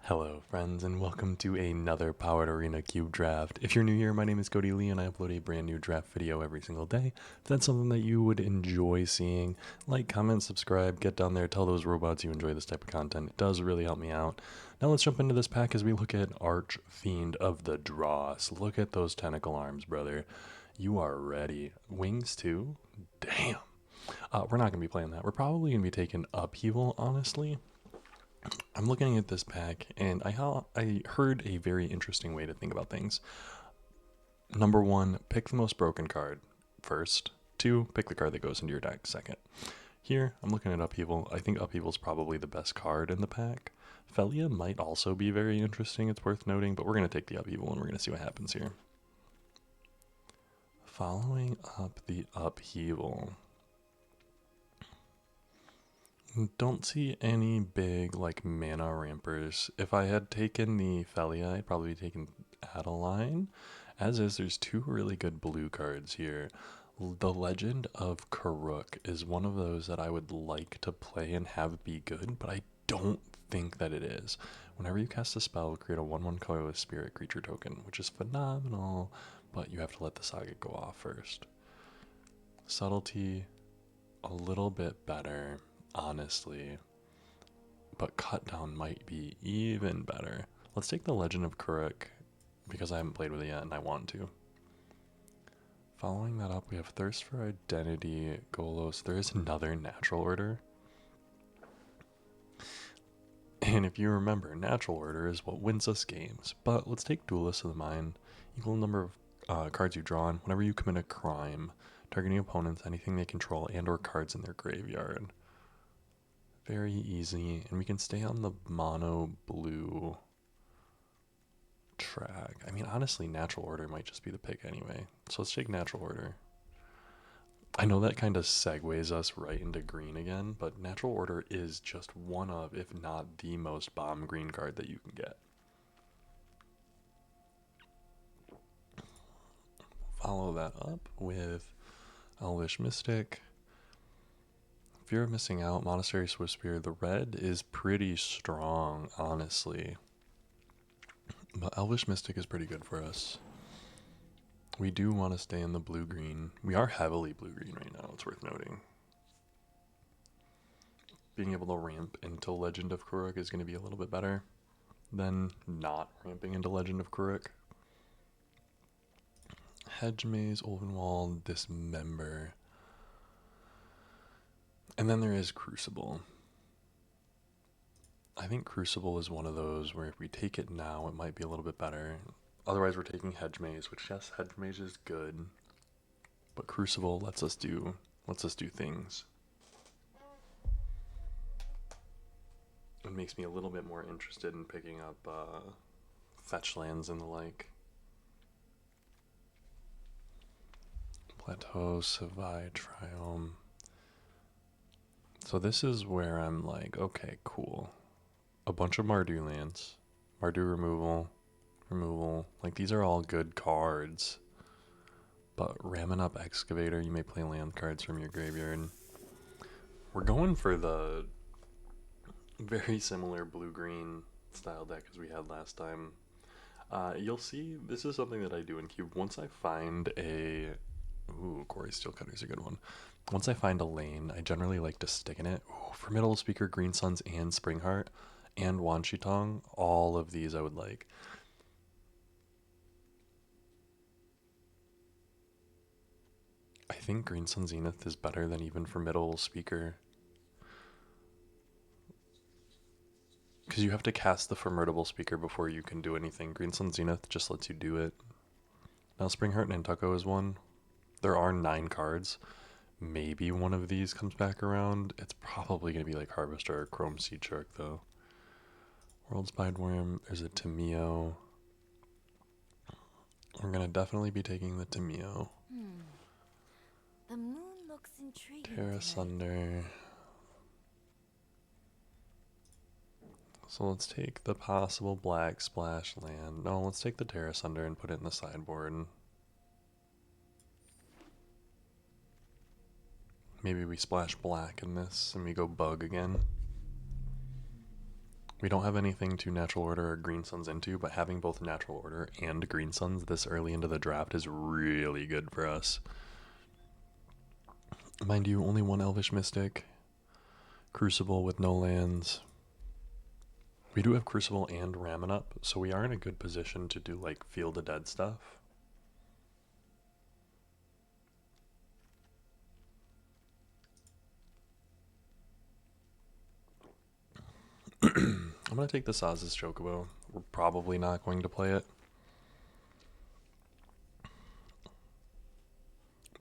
Hello friends and welcome to another Powered Arena Cube Draft. If you're new here, my name is Cody Lee and I upload a brand new draft video every single day. If that's something that you would enjoy seeing, like, comment, subscribe, get down there, tell those robots you enjoy this type of content. It does really help me out. Now let's jump into this pack as we look at Arch Fiend of the Dross. Look at those tentacle arms, brother. You are ready. Wings too? Damn. We're not going to be playing that. We're probably going to be taking Upheaval, honestly. I'm looking at this pack, and I heard a very interesting way to think about things. Number one, pick the most broken card first. Two, pick the card that goes into your deck second. Here, I'm looking at Upheaval. I think Upheaval is probably the best card in the pack. Felia might also be very interesting, it's worth noting, but we're going to take the Upheaval and we're going to see what happens here. Following up the Upheaval. Don't see any big, like, mana rampers. If I had taken the Felia, I'd probably taken Adeline. As is, there's two really good blue cards here. The Legend of Karuk is one of those that I would like to play and have be good, but I don't think that it is. Whenever you cast a spell, create a 1/1 colorless spirit creature token, which is phenomenal, but you have to let the saga go off first. Subtlety, a little bit better, honestly, but cut down might be even better. Let's take the Legend of Kuruk because I haven't played with it yet and I want to. Following that up, we have Thirst for Identity, Golos. There is another Natural Order. And if you remember, Natural Order is what wins us games. But let's take Duelist of the Mind. Equal number of cards you draw on. Whenever you commit a crime, targeting opponents, anything they control, and or cards in their graveyard. Very easy, and we can stay on the mono blue track. I mean, honestly, Natural Order might just be the pick anyway. So let's take Natural Order. I know that kind of segues us right into green again, but Natural Order is just one of, if not the most bomb green card that you can get. Follow that up with Elvish Mystic. Fear of Missing Out, Monastery Swiftspear. The red is pretty strong, honestly. But Elvish Mystic is pretty good for us. We do want to stay in the blue-green. We are heavily blue-green right now, it's worth noting. Being able to ramp into Legend of Kuruk is going to be a little bit better than not ramping into Legend of Kuruk. Hedge Maze, Ulvenwald, Dismember. And then there is Crucible. I think Crucible is one of those where if we take it now, it might be a little bit better. Otherwise, we're taking Hedge Maze, which, yes, Hedge Maze is good, but Crucible lets us do things. It makes me a little bit more interested in picking up fetch lands and the like. Plateau, Savai, Triome. So this is where I'm like, okay, cool. A bunch of Mardu lands. Mardu removal. Like, these are all good cards. But ramming up Excavator, you may play land cards from your graveyard. We're going for the very similar blue-green style deck as we had last time. You'll see, this is something that I do in Cube. Once I find a... Ooh, Quarry Steelcutter is a good one. Once I find a lane, I generally like to stick in it. Ooh, Formidable Speaker, Green Suns, and Springheart, and Wanshitong, all of these I would like. I think Green Sun Zenith is better than even Formidable Speaker. Because you have to cast the Formidable Speaker before you can do anything. Green Sun Zenith just lets you do it. Now Springheart Nantucket is one. There are 9 cards. Maybe one of these comes back around. It's probably going to be like Harvester or Chrome Seed Shark, though. World Spideworm. There's a Tameo. We're going to definitely be taking the Tameo. The moon looks intriguing. Terra Sunder. So let's take the possible black splash land. No, let's take the Terra Sunder and put it in the sideboard. Maybe we splash black in this and we go bug again. We don't have anything to natural order or green suns into, but having both natural order and green suns this early into the draft is really good for us. Mind you, only one Elvish Mystic. Crucible with no lands. We do have Crucible and Ramen up, so we are in a good position to do like Field of Dead stuff. I'm going to take the Saz's Chocobo. We're probably not going to play it.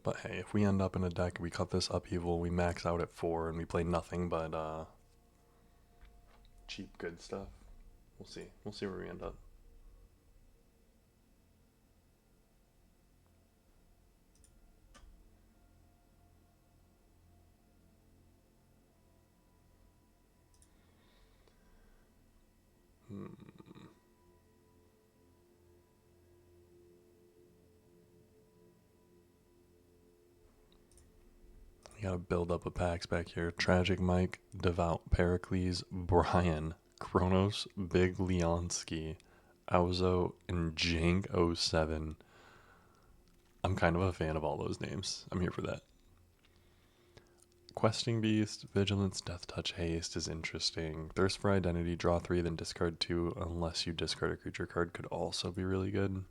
But hey, if we end up in a deck, we cut this upheaval, we max out at 4, and we play nothing but cheap good stuff. We'll see. We'll see where we end up. We gotta build up a packs back here. Tragic Mike, Devout Pericles, Brian, Kronos, Big Leonsky, Auzo, and Jank07. I'm kind of a fan of all those names. I'm here for that. Questing Beast, Vigilance, Death Touch, Haste is interesting. Thirst for Identity, draw 3, then discard 2 unless you discard a creature card could also be really good.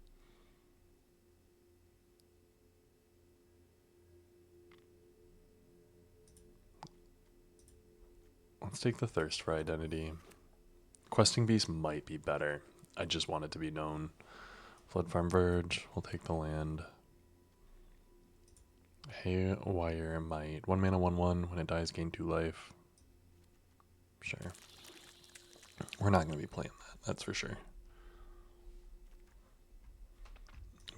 Let's take the Thirst for Identity. Questing Beast might be better. I just want it to be known. Flood Farm Verge, we'll take the land. Haywire Might. 1 mana, 1/1. When it dies, gain 2 life. Sure. We're not going to be playing that, that's for sure.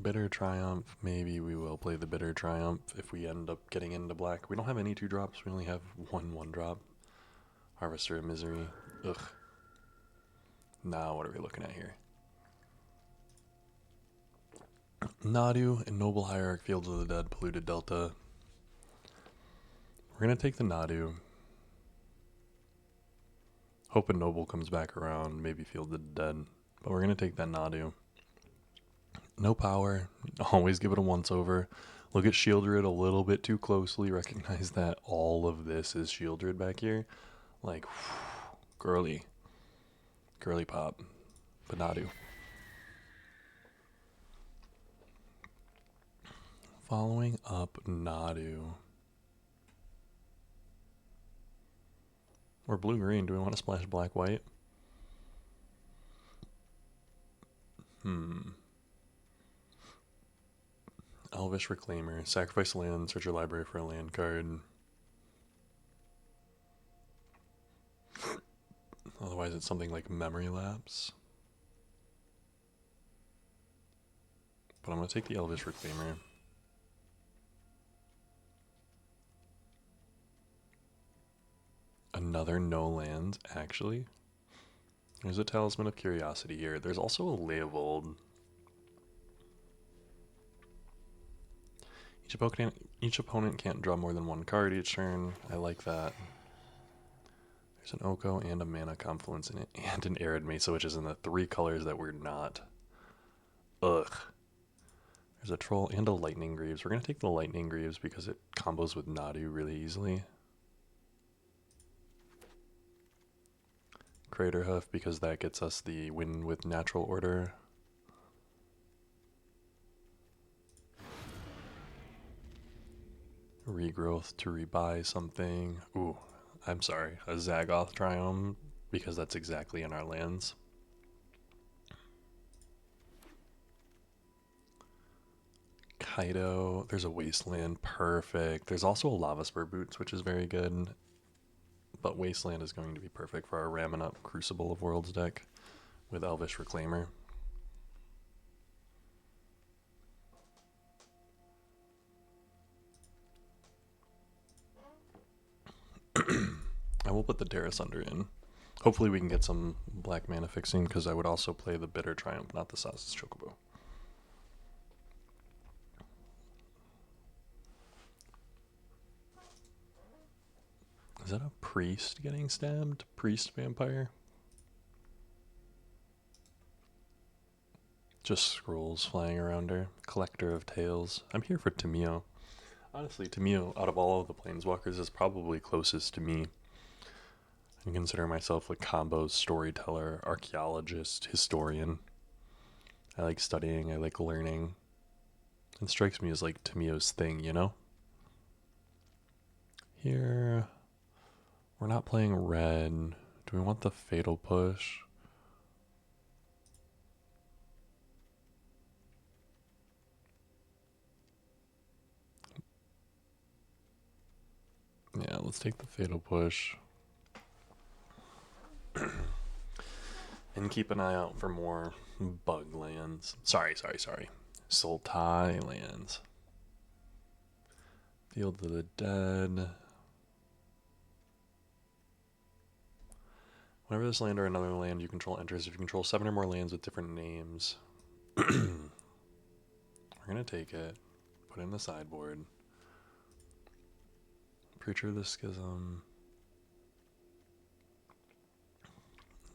Bitter Triumph. Maybe we will play the Bitter Triumph if we end up getting into black. We don't have any 2-drops. We only have one 1-drop. Harvester of Misery. Ugh. Now what are we looking at here? Nadu and Noble Hierarch, Fields of the Dead, Polluted Delta. We're going to take the Nadu. Hoping Noble comes back around, maybe Fields of the Dead. But we're going to take that Nadu. No power. Always give it a once-over. Look at Shieldred a little bit too closely. Recognize that all of this is Shieldred back here. Like, girly. Girly pop. But Nadu. Following up Nadu. Or blue-green. Do we want to splash black-white? Elvish Reclaimer. Sacrifice land, search your library for a land card. Otherwise it's something like Memory Lapse. But I'm going to take the Elvish Reclaimer. Another no lands, actually. There's a Talisman of Curiosity here. There's also a Leovold. Each opponent can't draw more than one card each turn. I like that. There's an Oko and a Mana Confluence in it, and an Arid Mesa, which is in the 3 colors that we're not. Ugh. There's a Troll and a Lightning Greaves. We're going to take the Lightning Greaves because it combos with Nadu really easily. Craterhoof because that gets us the win with natural order. Regrowth to rebuy something. Ooh, I'm sorry, a Zagoth Triome because that's exactly in our lands. Kaido, there's a Wasteland, perfect. There's also a Lava Spur Boots, which is very good. But Wasteland is going to be perfect for our Ramen Up Crucible of Worlds deck with Elvish Reclaimer. I will put the Terrace Under in. Hopefully we can get some black mana fixing because I would also play the Bitter Triumph, not the Saz's Chocobo. Is that a priest getting stabbed? Priest vampire? Just scrolls flying around her. Collector of Tales. I'm here for Tamio. Honestly, Tamio, out of all of the planeswalkers, is probably closest to me. I consider myself like combos, storyteller, archaeologist, historian. I like studying, I like learning. It strikes me as like Tamio's thing, you know? Here, we're not playing red. Do we want the fatal push? Yeah, let's take the fatal push. And keep an eye out for more bug lands. Sorry. Sultai lands. Field of the Dead. Whenever this land or another land you control enters, if you control 7 or more lands with different names, we're going to take it, put it in the sideboard. Preacher of the Schism.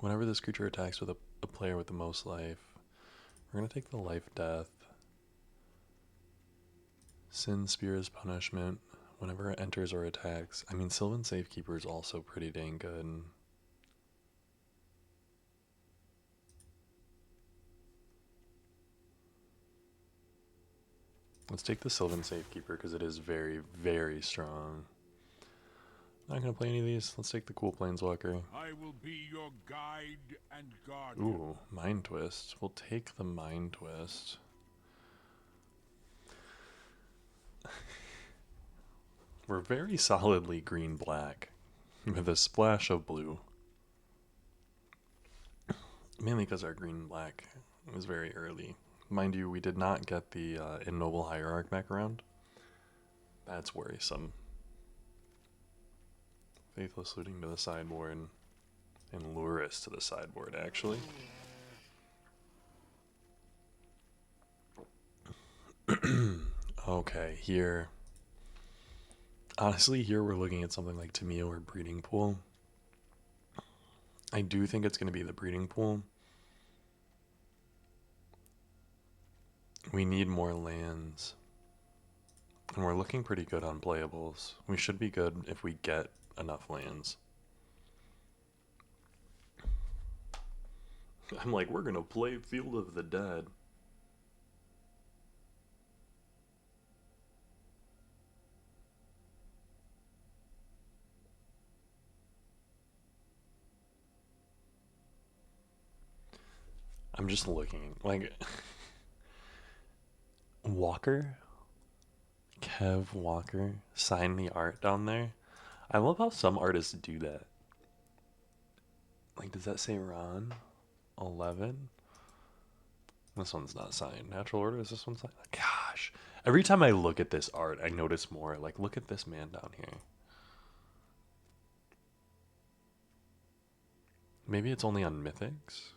Whenever this creature attacks with a player with the most life, we're going to take the life death. Sin Spear's Punishment. Whenever it enters or attacks. I mean, Sylvan Safekeeper is also pretty dang good. Let's take the Sylvan Safekeeper because it is very, very strong. Not gonna play any of these. Let's take the cool Planeswalker. I will be your guide and guardian. Ooh, Mind Twist. We'll take the Mind Twist. We're very solidly green-black with a splash of blue. Mainly because our green-black was very early. Mind you, we did not get the Ignoble Hierarch back around. That's worrisome. Faithless Looting to the sideboard. And Lurus to the sideboard, actually. Okay, here. Honestly, here we're looking at something like Tamio or Breeding Pool. I do think it's going to be the Breeding Pool. We need more lands. And we're looking pretty good on playables. We should be good if we get enough lands. I'm like, we're going to play Field of the Dead. I'm just looking. Like, Walker? Kev Walker? Sign the art down there? I love how some artists do that. Like, does that say Ron? 11? This one's not signed. Natural order, is this one signed? Gosh. Every time I look at this art, I notice more. Like, look at this man down here. Maybe it's only on Mythics?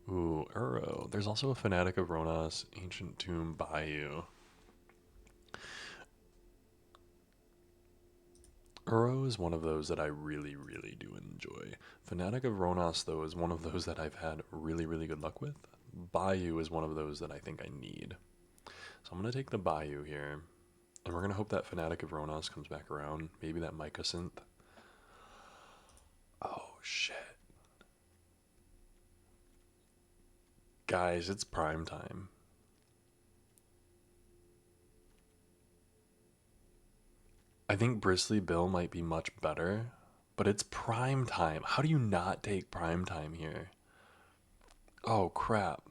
Ooh, Uro. There's also a Fanatic of Ronas, Ancient Tomb Bayou. Uro is one of those that I really, really do enjoy. Fanatic of Ronas, though, is one of those that I've had really, really good luck with. Bayou is one of those that I think I need. So I'm going to take the Bayou here. And we're going to hope that Fanatic of Ronas comes back around. Maybe that Mycosynth. Oh, shit. Guys, it's prime time. I think Bristly Bill might be much better, but it's prime time. How do you not take prime time here? Oh, crap.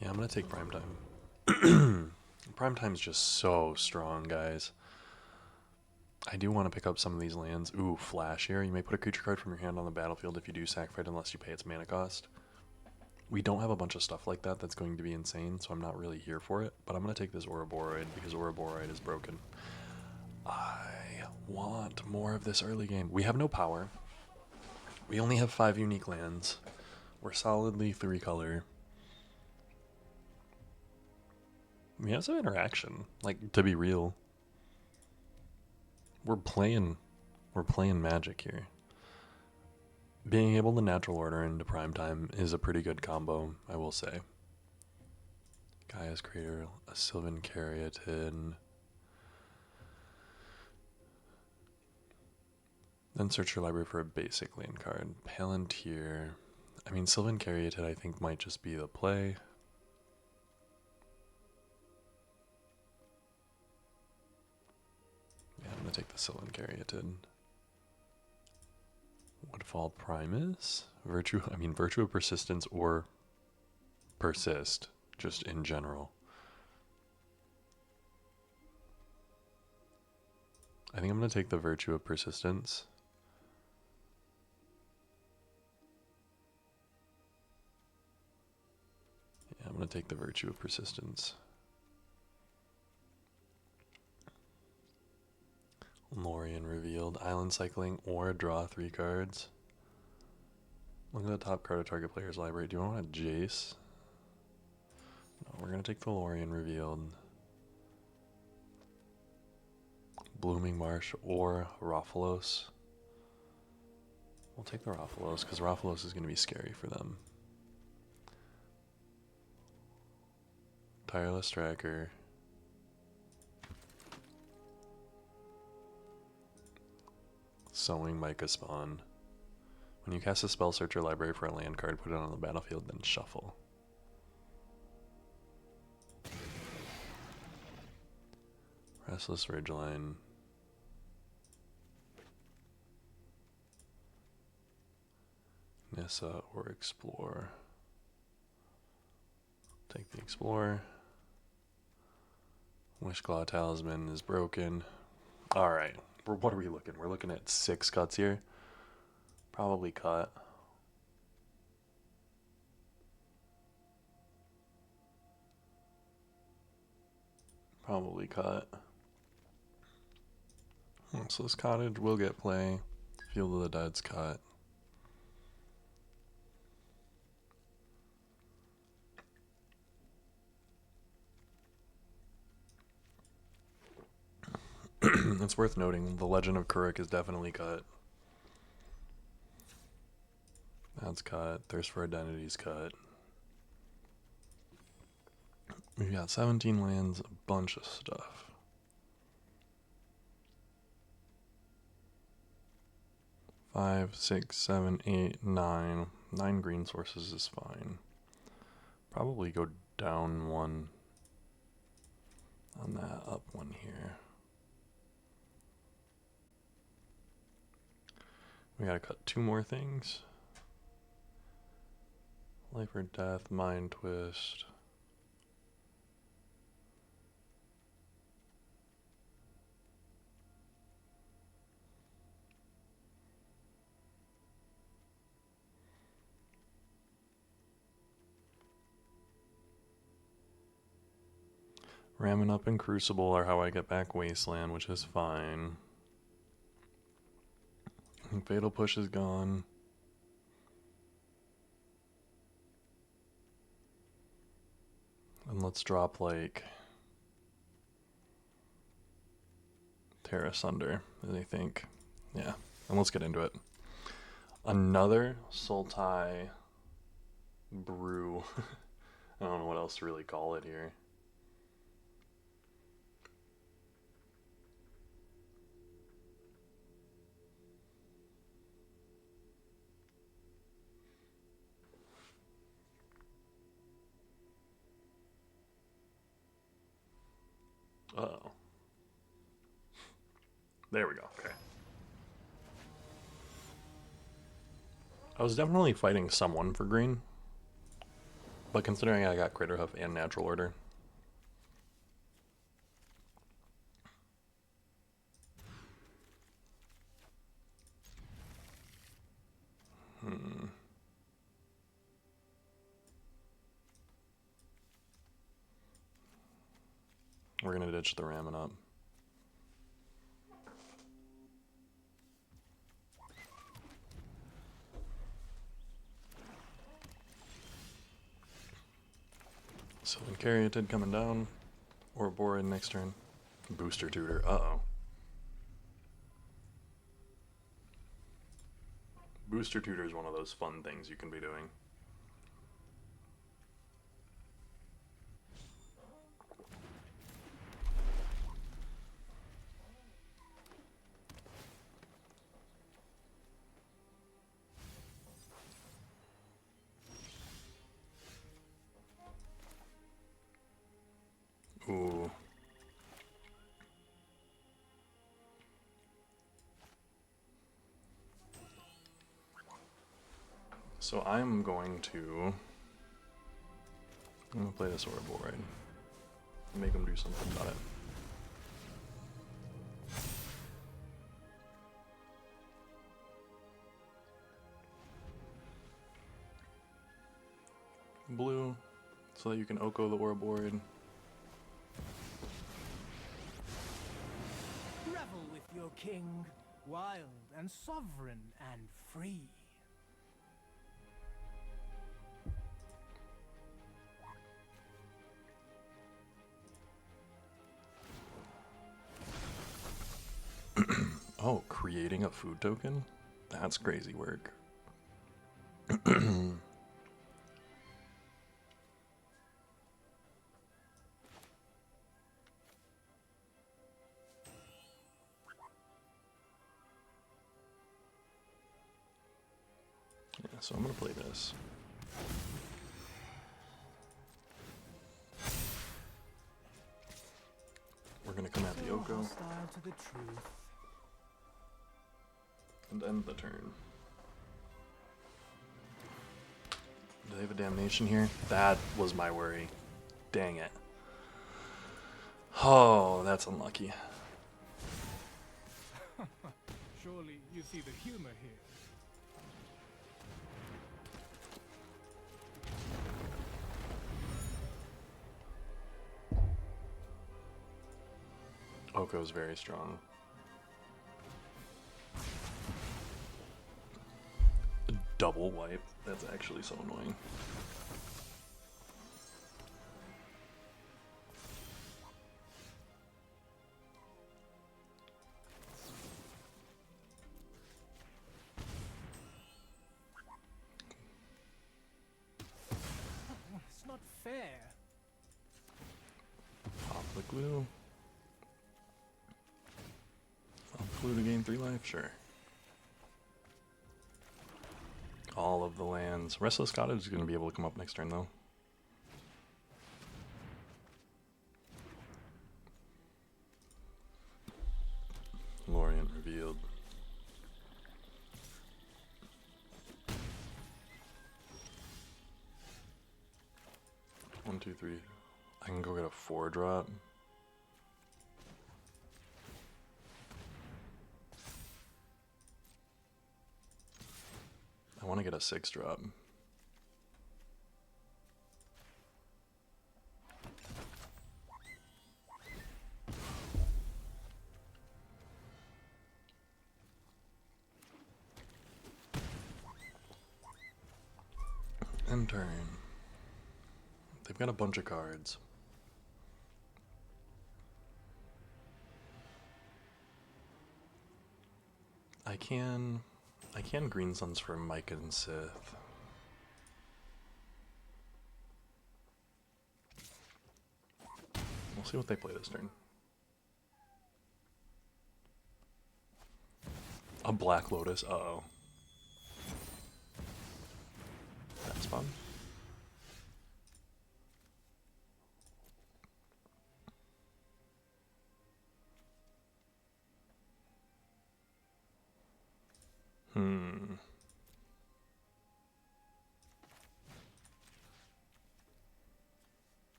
Yeah, I'm going to take prime time. Prime time's just so strong, guys. I do want to pick up some of these lands. Ooh, Flash here. You may put a creature card from your hand on the battlefield if you do sacrifice it unless you pay its mana cost. We don't have a bunch of stuff like that that's going to be insane, so I'm not really here for it. But I'm going to take this Ouroboros because Ouroboros is broken. I want more of this early game. We have no power. We only have 5 unique lands. We're solidly 3 color. We have some interaction, like, to be real. we're playing Magic here. Being able to natural order into prime time is a pretty good combo, I will say. Gaia's Crater, a Sylvan Caryatid. Then search your library for a basic land card. Palantir. I mean, Sylvan Caryatid I think might just be the play. Yeah, I'm gonna take the Sylvan Caryatid. Woodfall Primus? Virtue of Persistence or Persist, just in general. I think I'm gonna take the Virtue of Persistence. Yeah, I'm gonna take the Virtue of Persistence. Lorien Revealed. Island Cycling or draw 3 cards. Look at the top card of target player's library. Do you want a Jace? No, we're gonna take the Lorien Revealed. Blooming Marsh or Rofellos. We'll take the Rofellos because Rofellos is gonna be scary for them. Tireless Tracker. Sowing Micah Spawn. When you cast a spell, search your library for a land card, put it on the battlefield, then shuffle. Restless Ridgeline. Nissa or Explore. Take the Explorer. Wishclaw Talisman is broken. Alright, what are we looking? We're looking at 6 cuts here. Probably cut. Probably cut. So this cottage will get play. Field of the Dead's cut. It's worth noting the Legend of Kuruk is definitely cut. That's cut. Thirst for Identity's cut. We've got 17 lands, a bunch of stuff. Five, 6, 7, 8, 9. 9 green sources is fine. Probably go down 1 on that, up 1 here. We gotta cut 2 more things. Life or Death, Mind Twist. Ramming Up and Crucible are how I get back Wasteland, which is fine. Fatal Push is gone. And let's drop like Terra Sunder, I think. Yeah, and let's get into it. Another Sultai Brew. I don't know what else to really call it here. Uh-oh. There we go. Okay. I was definitely fighting someone for green. But considering I got Craterhoof and Natural Order. We're gonna ditch the Ramming Up. Sylvan Caryatid coming down. Or Borid next turn. Booster Tutor. Uh-oh. Booster Tutor is one of those fun things you can be doing. Ooh. So I'm going to play this Ouroboros and make him do something about it. Blue, so that you can Oko the Ouroboros. Revel with your king, wild and sovereign and free. Oh, creating a food token? That's crazy work. Yeah, so I'm gonna play this. We're gonna come at the Oko Hostile to the truth. and end the turn. Do they have a damnation here? That was my worry. Dang it. Oh, that's unlucky. Surely you see the humor here. Oko's very strong. Double wipe? That's actually so annoying. It's not fair. Pop the glue. Pop glue to gain 3 life? Sure. All of the lands. Restless Cottage is going to be able to come up next turn, though. Lorient revealed. One, two, three. I can go get a 4-drop. I want to get a 6-drop. End turn. They've got a bunch of cards. I can Green Suns for Mike and Sith. We'll see what they play this turn. A Black Lotus, uh-oh. That's fun.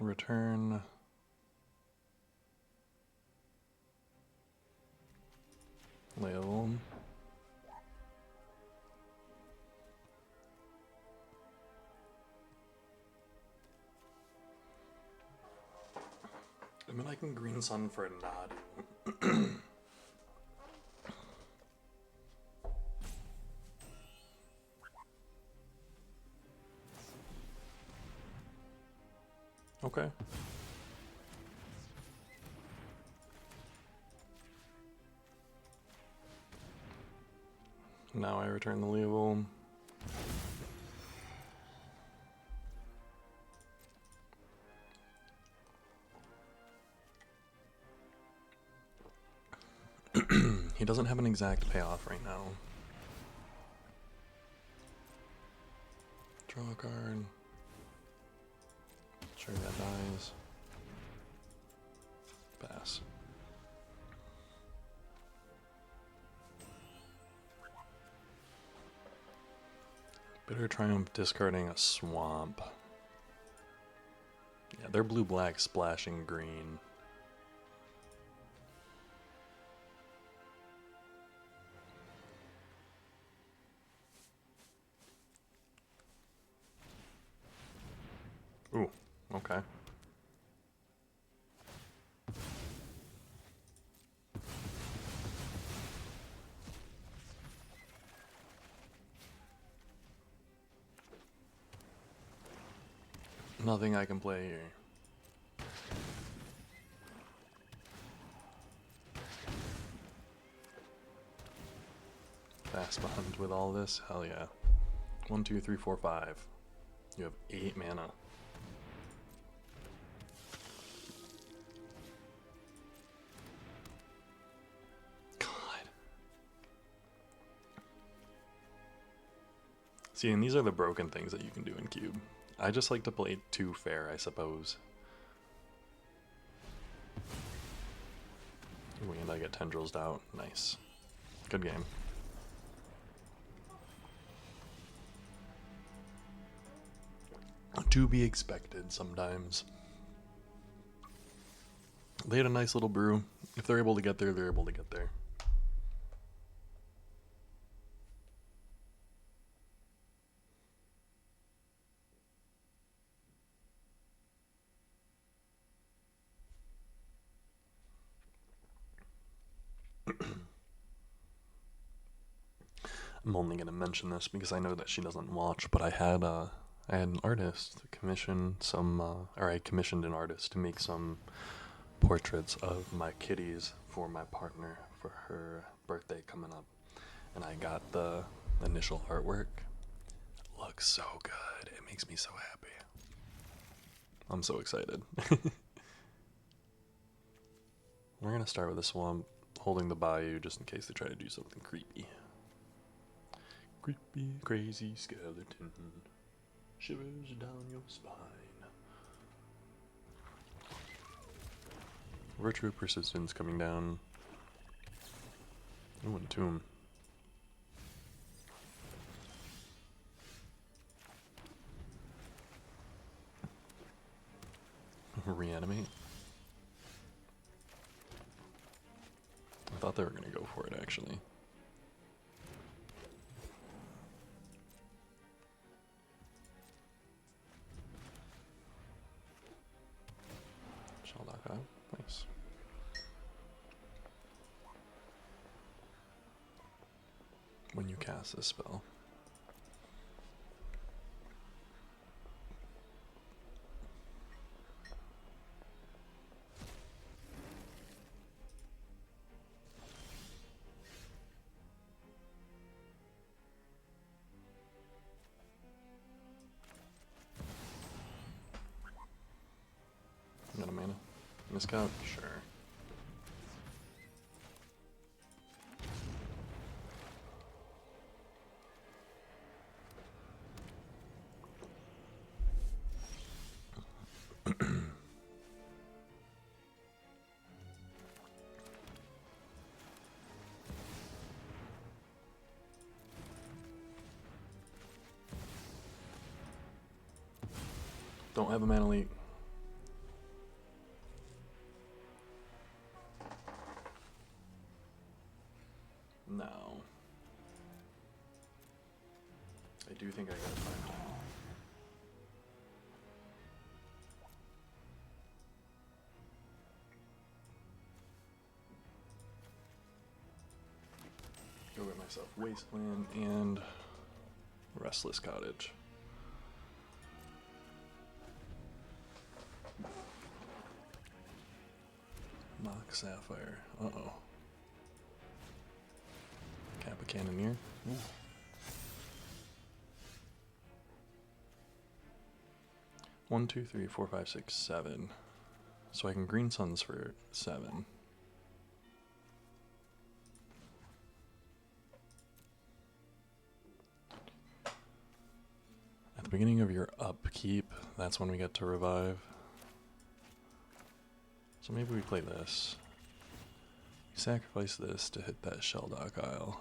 Return. Level. I mean, I can Green Sun for a Nadu. Okay. Now I return the Leovold. He doesn't have an exact payoff right now. Draw a card. Sure that dies. Pass. Bitter Triumph discarding a swamp. Yeah, they're blue-black splashing green. Ooh, okay. Nothing I can play here. Fast bond with all this? Hell yeah. 1, 2, 3, 4, 5. You have 8 mana. God. See, and these are the broken things that you can do in Cube. I just like to play too fair, I suppose. Ooh, and I get tendrils out. Nice. Good game. To be expected sometimes. They had a nice little brew. If they're able to get there, they're able to get there. I'm only gonna mention this because I know that she doesn't watch, but I had an artist commission some, or I commissioned an artist to make some portraits of my kitties for my partner for her birthday coming up, and I got the initial artwork. Looks so good. It makes me so happy. I'm so excited. We're gonna start with the swamp, holding the bayou just in case they try to do something creepy. Creepy, crazy skeleton shivers down your spine. Virtue Persistence coming down. Ooh, and Tomb. Reanimate. I thought they were going to go for it, actually. Shell knock out. Nice. When you cast this spell. Got a mana? Miscount? Sure. Don't have a mana leak. No. I do think I got time. Go get myself Wasteland and Restless Cottage. Mock Sapphire. Uh-oh. Kappa Cannoneer. Ooh. One, two, three, four, five, six, 7. So I can green suns for 7. At the beginning of your upkeep, that's when we get to revive. So maybe we play this. Sacrifice this to hit that Shelldock Isle.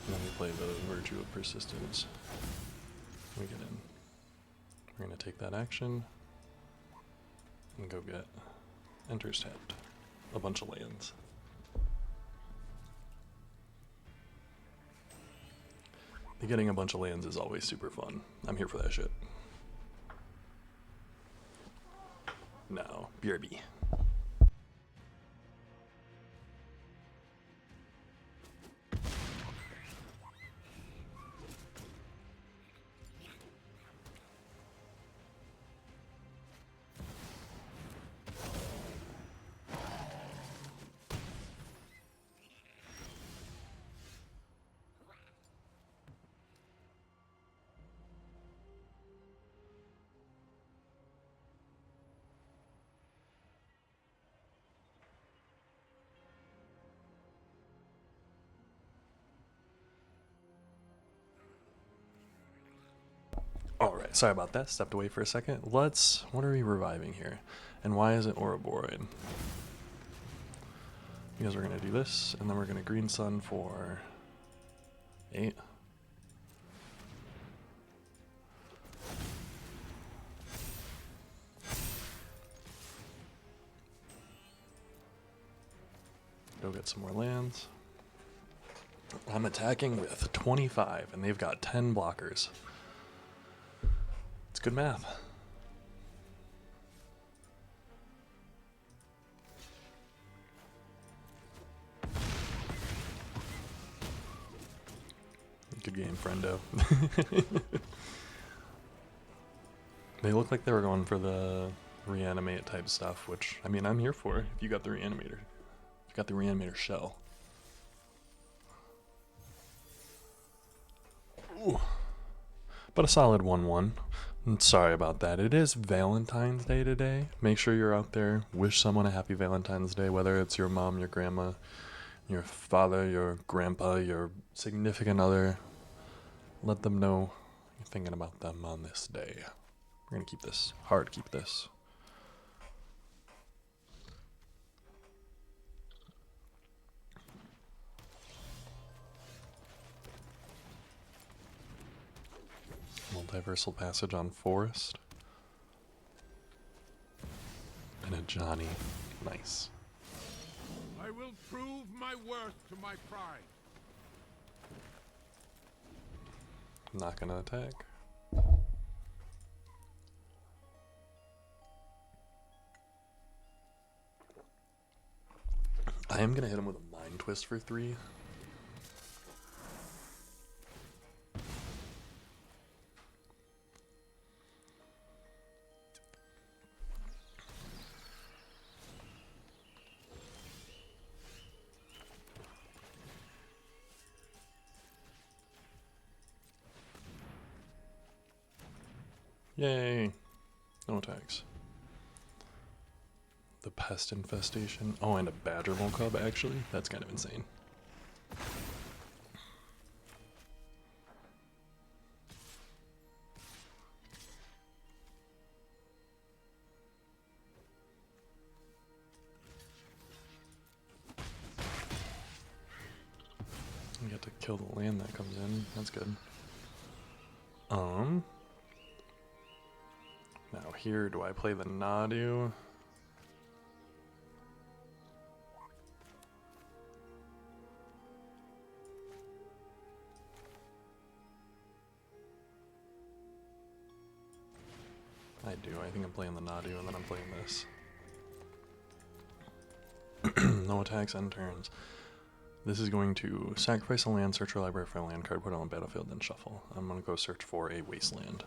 And then we play the Virtue of Persistence. We get in. We're going to take that action and go get Enter's Tapped. A bunch of lands. Getting a bunch of lands is always super fun. I'm here for that shit. Now, BRB. Alright, sorry about that. Stepped away for a second. What are we reviving here? And why is it Ouroboros? Because we're going to do this, and then we're going to green sun for 8. Go get some more lands. I'm attacking with 25, and they've got 10 blockers. It's good math. Good game, friendo. They look like they were going for the reanimate type stuff, which, I mean, I'm here for if you got the reanimator. You got the reanimator shell. Ooh. But a solid 1-1. Sorry about that. It is Valentine's Day today. Make sure you're out there. Wish someone a happy Valentine's Day, whether it's your mom, your grandma, your father, your grandpa, your significant other. Let them know you're thinking about them on this day. We're going to keep this. Hard keep this. Multiversal Passage on Forest. And a Johnny. Nice. I will prove my worth to my pride. I'm not gonna attack. I am gonna hit him with a Mind Twist for 3. Yay! No attacks. The Pest Infestation. Oh, and a Badger Cub, actually. That's kind of insane. We get to kill the land that comes in. That's good. Now here, do I play the Nadu? I do. I think I'm playing the Nadu, and then I'm playing this. No attacks, end turns. This is going to sacrifice a land, search your library for a land card, put it on the battlefield, then shuffle. I'm going to go search for a wasteland.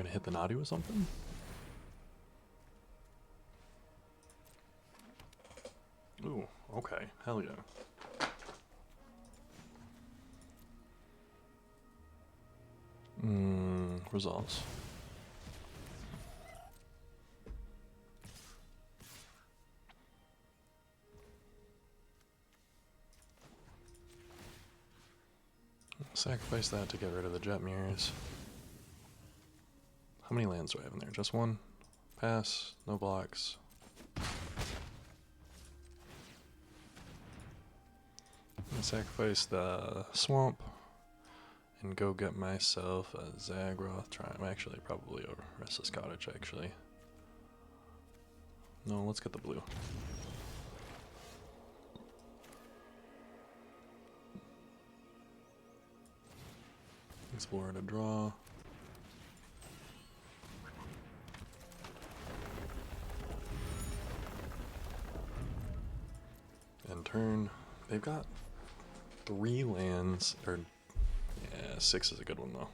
gonna hit the Nadu with something? Ooh, okay, hell yeah. Results. Sacrifice that to get rid of the jet mirrors. How many lands do I have in there? Just one? Pass, no blocks. Sacrifice the swamp and go get myself a Zagroth. I'm actually probably a Restless Cottage, actually. No, let's get the blue. Explore to draw. And turn. They've got 3 lands, or yeah, 6 is a good one though.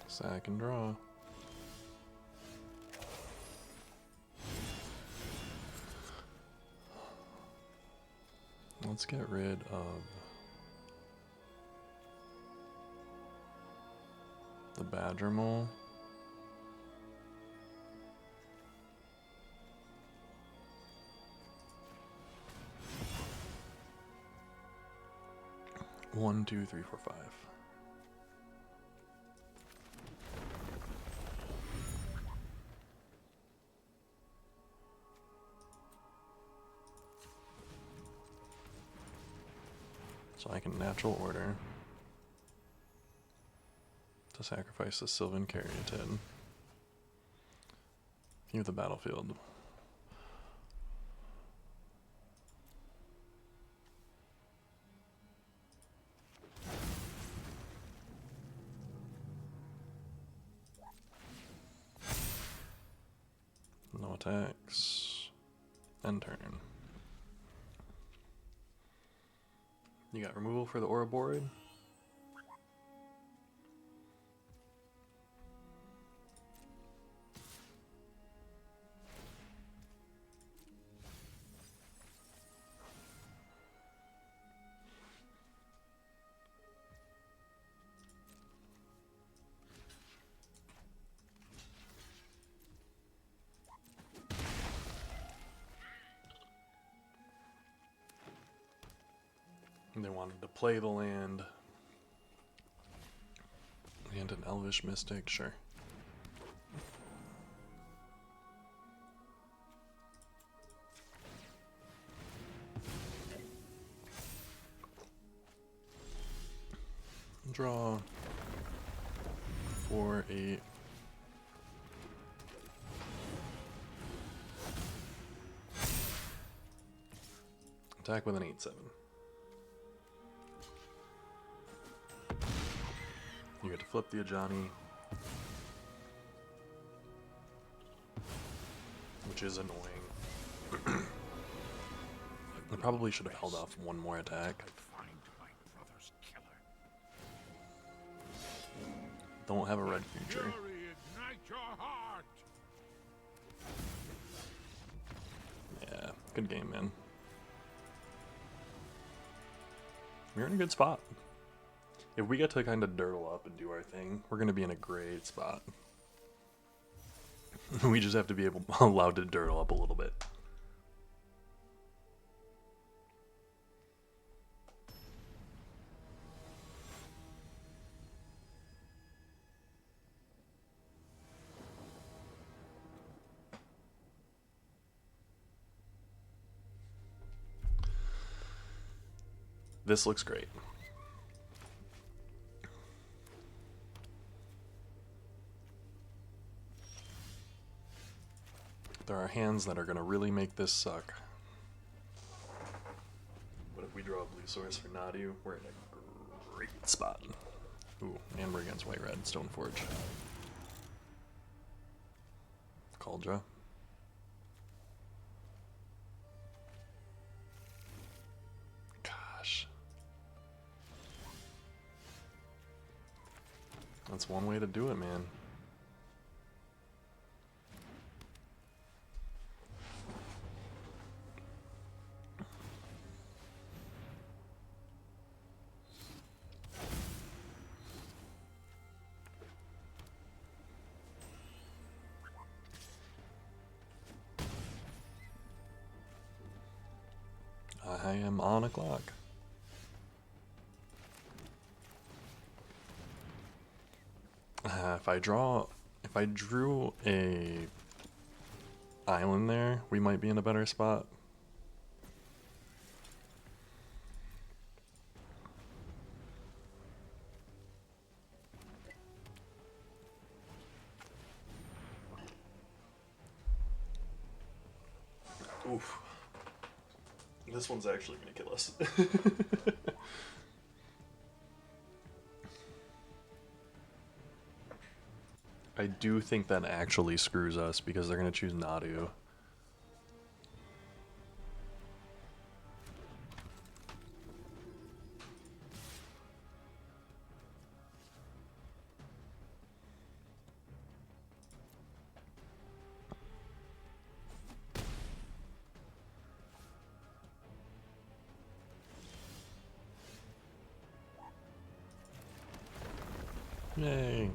Sack and draw. Let's get rid of the Badger Mole. One, two, three, four, 5. So I can natural order to sacrifice the Sylvan Caryatid. View the battlefield. No attacks. End turn. You got removal for the Ouroboros. They wanted to play the land. And an Elvish Mystic, sure. Draw 4, 8. Attack with an 8/7. You get to flip the Ajani, which is annoying. I probably should have held off one more attack. Find my brother's killer. Don't have a red creature. Fury ignite your heart. Yeah, good game, man. We're in a good spot. If we get to kind of dirtle up and do our thing, we're going to be in a great spot. We just have to be allowed to dirtle up a little bit. This looks great. There are hands that are going to really make this suck. What if we draw a blue source for Nadu. We're in a great spot. Ooh, and we're against White Red, Stoneforge. Cauldra. Gosh. That's one way to do it, man. I am on a clock. If I drew a island there, we might be in a better spot. Oof. This one's actually gonna kill us. I do think that actually screws us because they're gonna choose Nadu. Yay.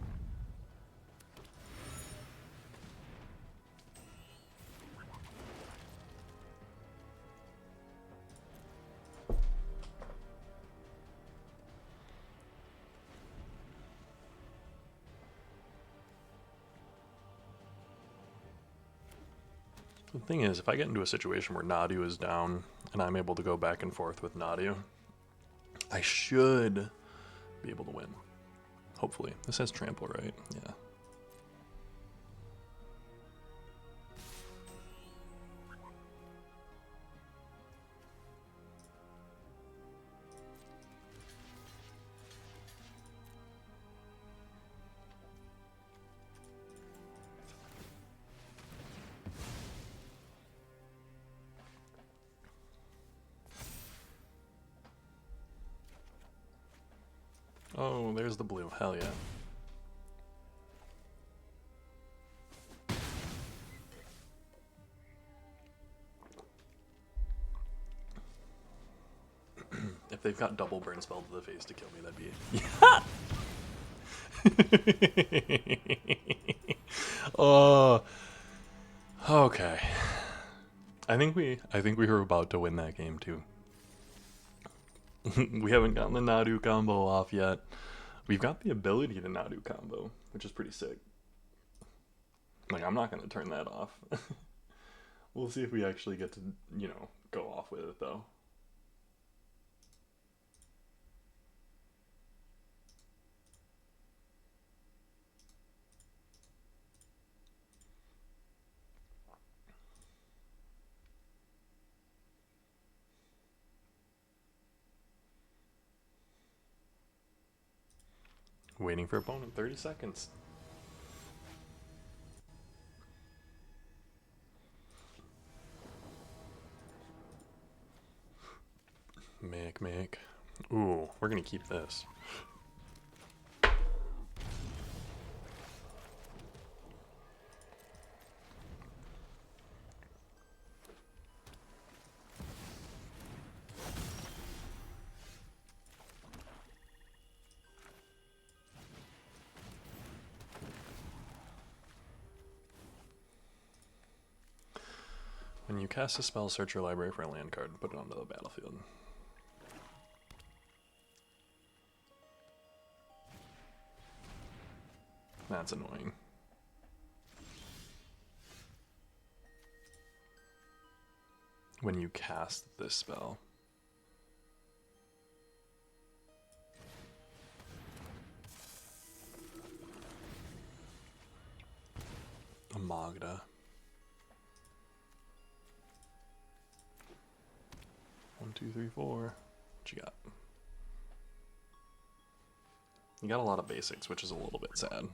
The thing is, if I get into a situation where Nadu is down and I'm able to go back and forth with Nadu, I should be able to win. Hopefully. This has trample, right? Yeah. Oh, there's the blue. Hell yeah. If they've got double burn spell to the face to kill me, that'd be Oh. Okay. I think we were about to win that game too. We haven't gotten the Nadu combo off yet. We've got the ability to Nadu combo, which is pretty sick. Like, I'm not going to turn that off. We'll see if we actually get to, go off with it, though. Waiting for opponent, 30 seconds. Make. Ooh, we're gonna keep this. When you cast a spell, search your library for a land card and put it onto the battlefield. That's annoying. When you cast this spell. A Magda. 1, 2, 3, 4. What you got? You got a lot of basics, which is a little bit sad.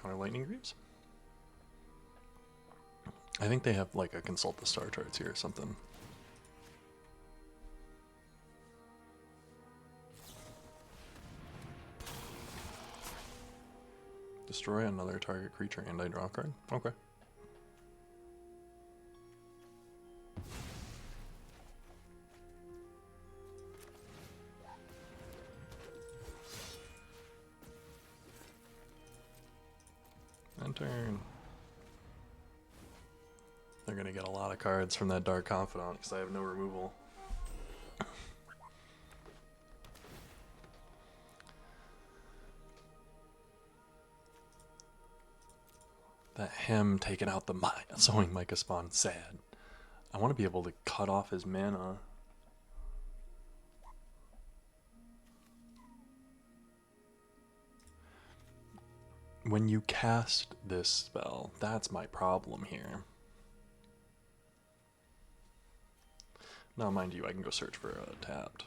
Counter Lightning Greaves? I think they have like a consult the star charts here or something. Destroy another target creature and I draw a card. Okay. End turn. They're gonna get a lot of cards from that Dark Confidant because I have no removal. That him taking out the sowing Micah Spawn, sad. I want to be able to cut off his mana. When you cast this spell, that's my problem here. Now, mind you, I can go search for a tapped.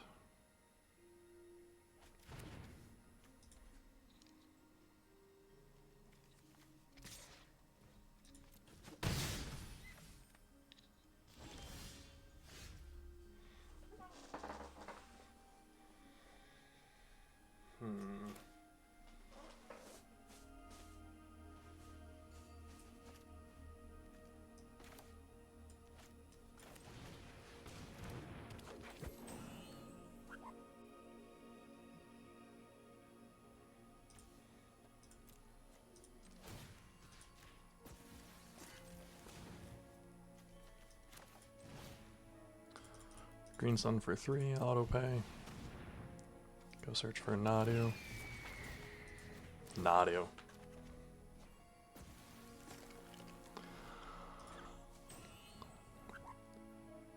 Green Sun for 3, auto pay. Go search for Nadu. Nadu.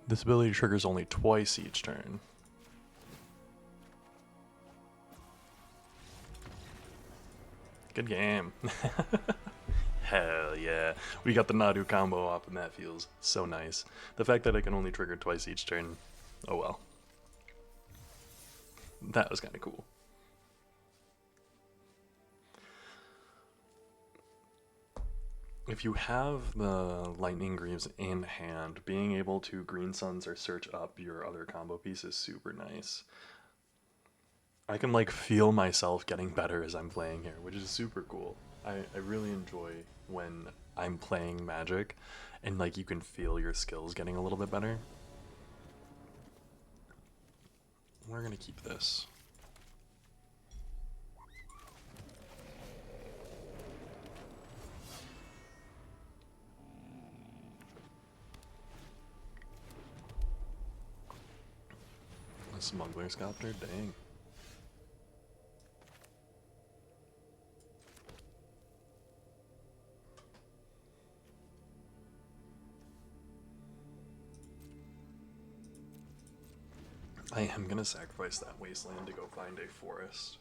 This ability triggers only twice each turn. Good game. Hell yeah. We got the Nadu combo up and that feels so nice. The fact that it can only trigger twice each turn, oh well. That was kind of cool. If you have the Lightning Greaves in hand, being able to Green Suns or search up your other combo piece is super nice. I can like feel myself getting better as I'm playing here, which is super cool. I really enjoy when I'm playing Magic and like you can feel your skills getting a little bit better. We're gonna keep this. A Smuggler's Copter, dang. I am gonna sacrifice that wasteland to go find a forest.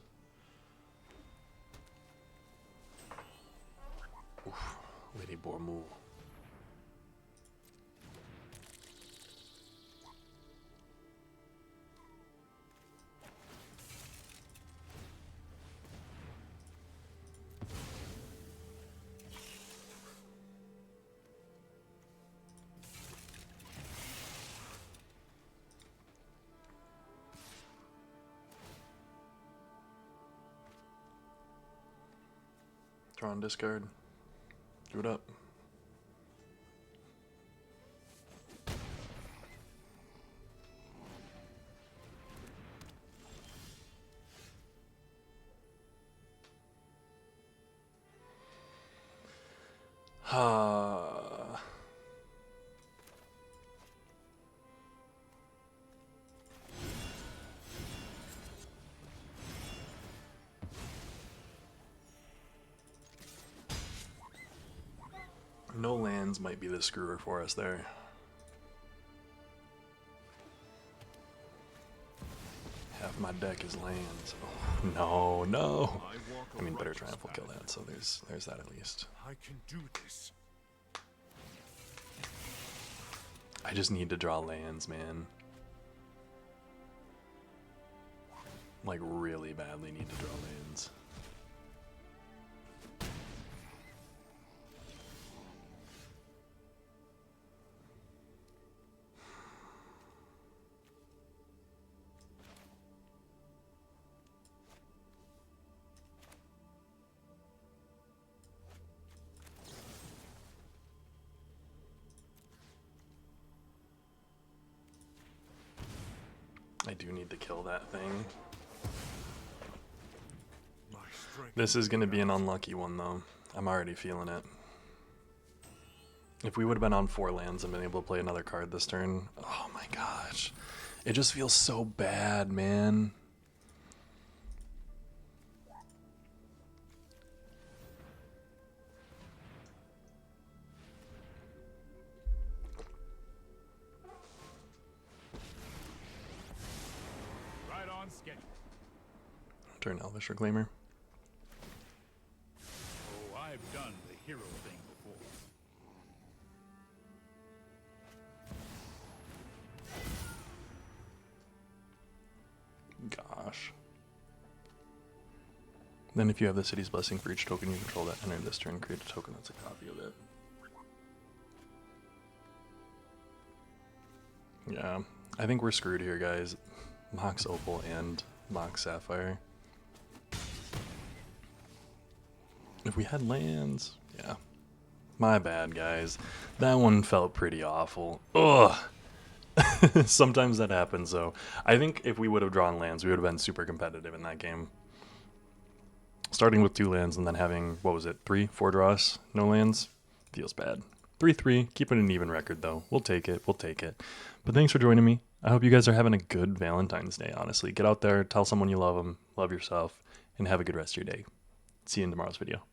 Oof, Lady Bormu. Draw and discard. Do it up. No lands might be the screwer for us there. Half my deck is lands. Oh, no, no. I mean, better triumph will kill that, so there's that at least. I can do this. I just need to draw lands, man. Like, really badly need to draw lands. I do need to kill that thing. This is going to be an unlucky one, though. I'm already feeling it. If we would have been on 4 lands and been able to play another card this turn, oh my gosh. It just feels so bad, man. Right on schedule. Turn Elvish Reclaimer. Oh, I've done the hero thing before. Gosh. Then if you have the city's blessing for each token you control that enter this turn, create a token that's a copy of it. Yeah, I think we're screwed here, guys. Mox Opal and Mox Sapphire. If we had lands, yeah. My bad, guys. That one felt pretty awful. Ugh. Sometimes that happens, though. I think if we would have drawn lands, we would have been super competitive in that game. Starting with 2 lands and then having, what was it, 3, 4 draws, no lands, feels bad. 3-3, keeping an even record, though. We'll take it, we'll take it. But thanks for joining me. I hope you guys are having a good Valentine's Day, honestly. Get out there, tell someone you love them, love yourself, and have a good rest of your day. See you in tomorrow's video.